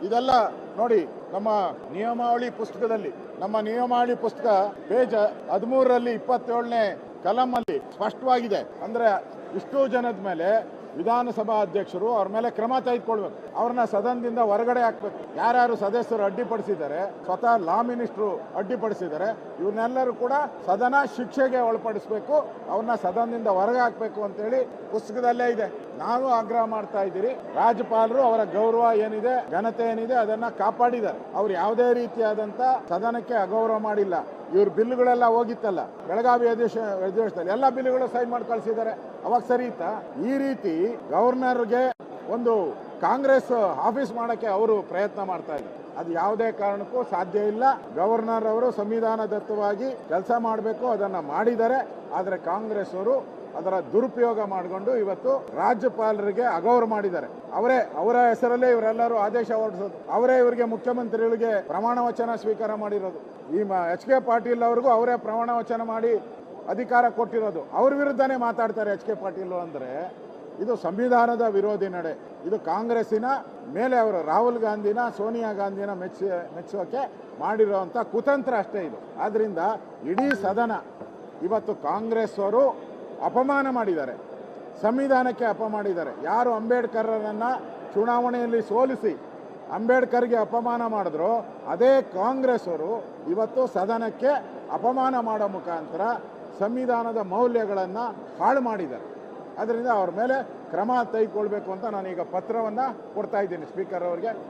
ಇದೆಲ್ಲ ನೋಡಿ ನಮ್ಮ ನಿಯಮಾವಳಿ ಪುಸ್ತಕದಲ್ಲಿ, ನಮ್ಮ ನಿಯಮಾವಳಿ ಪುಸ್ತಕ ಪೇಜ್ 13ರಲ್ಲಿ 27ನೇ ಕಲಮಲ್ಲಿ ಸ್ಪಷ್ಟವಾಗಿದೆ. ಅಂದ್ರೆ ಇಷ್ಟು ಜನದ ಮೇಲೆ ವಿಧಾನಸಭಾ ಅಧ್ಯಕ್ಷರು ಅವ್ರ ಮೇಲೆ ಕ್ರಮ ತೆಗೆದುಕೊಳ್ಬೇಕು, ಅವ್ರನ್ನ ಸದನದಿಂದ ಹೊರಗಡೆ ಹಾಕ್ಬೇಕು. ಯಾರ್ಯಾರು ಸದಸ್ಯರು ಅಡ್ಡಿಪಡಿಸಿದ್ದಾರೆ, ಸ್ವತಃ ಲಾ ಮಿನಿಸ್ಟ್ರು ಅಡ್ಡಿಪಡಿಸಿದ್ದಾರೆ, ಇವ್ರನ್ನೆಲ್ಲರೂ ಕೂಡ ಸದನ ಶಿಕ್ಷೆಗೆ ಒಳಪಡಿಸಬೇಕು, ಅವ್ರನ್ನ ಸದನದಿಂದ ಹೊರಗೆ ಹಾಕಬೇಕು ಅಂತೇಳಿ ಪುಸ್ತಕದಲ್ಲೇ ಇದೆ. ನಾವು ಆಗ್ರಹ ಮಾಡ್ತಾ ಇದ್ದೀರಿ, ರಾಜ್ಯಪಾಲರು ಅವರ ಗೌರವ ಏನಿದೆ, ಘನತೆ ಏನಿದೆ ಅದನ್ನ ಕಾಪಾಡಿದ್ದಾರೆ. ಅವ್ರು ಯಾವುದೇ ರೀತಿಯಾದಂತ ಸದನಕ್ಕೆ ಅಗೌರವ ಮಾಡಿಲ್ಲ. ಇವ್ರ ಬಿಲ್ಗಳೆಲ್ಲ ಹೋಗಿತ್ತಲ್ಲ ಬೆಳಗಾವಿ ಅಧಿವೇಶನದಲ್ಲಿ, ಎಲ್ಲ ಬಿಲ್ಗಳು ಸೈನ್ ಮಾಡಿ ಕಳಿಸಿದ್ದಾರೆ. ಅವಾಗ ಸರಿ ಇತ್ತಾ? ಈ ರೀತಿ ಗವರ್ನರ್ಗೆ ಒಂದು ಕಾಂಗ್ರೆಸ್ ಆಫೀಸ್ ಮಾಡಕ್ಕೆ ಅವರು ಪ್ರಯತ್ನ ಮಾಡ್ತಾ ಇದ್ದಾರೆ. ಅದು ಯಾವುದೇ ಕಾರಣಕ್ಕೂ ಸಾಧ್ಯ ಇಲ್ಲ. ಗವರ್ನರ್ ಅವರು ಸಂವಿಧಾನದತ್ತವಾಗಿ ಕೆಲಸ ಮಾಡಬೇಕು, ಅದನ್ನ ಮಾಡಿದ್ದಾರೆ. ಆದರೆ ಕಾಂಗ್ರೆಸ್ ಅವರು ಅದರ ದುರುಪಯೋಗ ಮಾಡಿಕೊಂಡು ಇವತ್ತು ರಾಜ್ಯಪಾಲರಿಗೆ ಅಗೌರವ ಮಾಡಿದ್ದಾರೆ. ಅವರ ಹೆಸರಲ್ಲೇ ಇವರೆಲ್ಲರೂ ಆದೇಶ ಹೊರಡಿಸೋದು, ಅವರೇ ಇವರಿಗೆ ಮುಖ್ಯಮಂತ್ರಿಗಳಿಗೆ ಪ್ರಮಾಣ ವಚನ ಸ್ವೀಕಾರ ಮಾಡಿರೋದು. ಈ ಎಚ್ ಕೆ ಪಾಟೀಲ್ ಅವ್ರಿಗೂ ಅವರೇ ಪ್ರಮಾಣ ವಚನ ಮಾಡಿ ಅಧಿಕಾರ ಕೊಟ್ಟಿರೋದು. ಅವ್ರ ವಿರುದ್ಧನೇ ಮಾತಾಡ್ತಾರೆ ಎಚ್ ಕೆ ಪಾಟೀಲ್ ಅಂದ್ರೆ. ಇದು ಸಂವಿಧಾನದ ವಿರೋಧಿ ನಡೆ. ಇದು ಕಾಂಗ್ರೆಸ್ಸಿನ ಮೇಲೆ ಅವರು ರಾಹುಲ್ ಗಾಂಧಿನ, ಸೋನಿಯಾ ಗಾಂಧಿನ ಮೆಚ್ಚೋಕೆ ಮಾಡಿರುವಂತ ಕುತಂತ್ರ ಅಷ್ಟೇ ಇದು. ಆದ್ರಿಂದ ಇಡೀ ಸದನ ಇವತ್ತು ಕಾಂಗ್ರೆಸ್ ಅವರು ಅಪಮಾನ ಮಾಡಿದ್ದಾರೆ, ಸಂವಿಧಾನಕ್ಕೆ ಅಪಮಾನಿದ್ದಾರೆ. ಯಾರು ಅಂಬೇಡ್ಕರ್ರನ್ನ ಚುನಾವಣೆಯಲ್ಲಿ ಸೋಲಿಸಿ ಅಂಬೇಡ್ಕರ್ಗೆ ಅಪಮಾನ ಮಾಡಿದ್ರು, ಅದೇ ಕಾಂಗ್ರೆಸ್ ಅವರು ಇವತ್ತು ಸದನಕ್ಕೆ ಅಪಮಾನ ಮಾಡೋ ಮುಖಾಂತರ ಸಂವಿಧಾನದ ಮೌಲ್ಯಗಳನ್ನು ಹಾಳು ಮಾಡಿದ್ದಾರೆ. ಅದರಿಂದ ಅವ್ರ ಮೇಲೆ ಕ್ರಮ ತೆಗೆದುಕೊಳ್ಬೇಕು ಅಂತ ನಾನೀಗ ಪತ್ರವನ್ನು ಕೊಡ್ತಾ ಇದ್ದೀನಿ ಸ್ಪೀಕರ್ ಅವರಿಗೆ.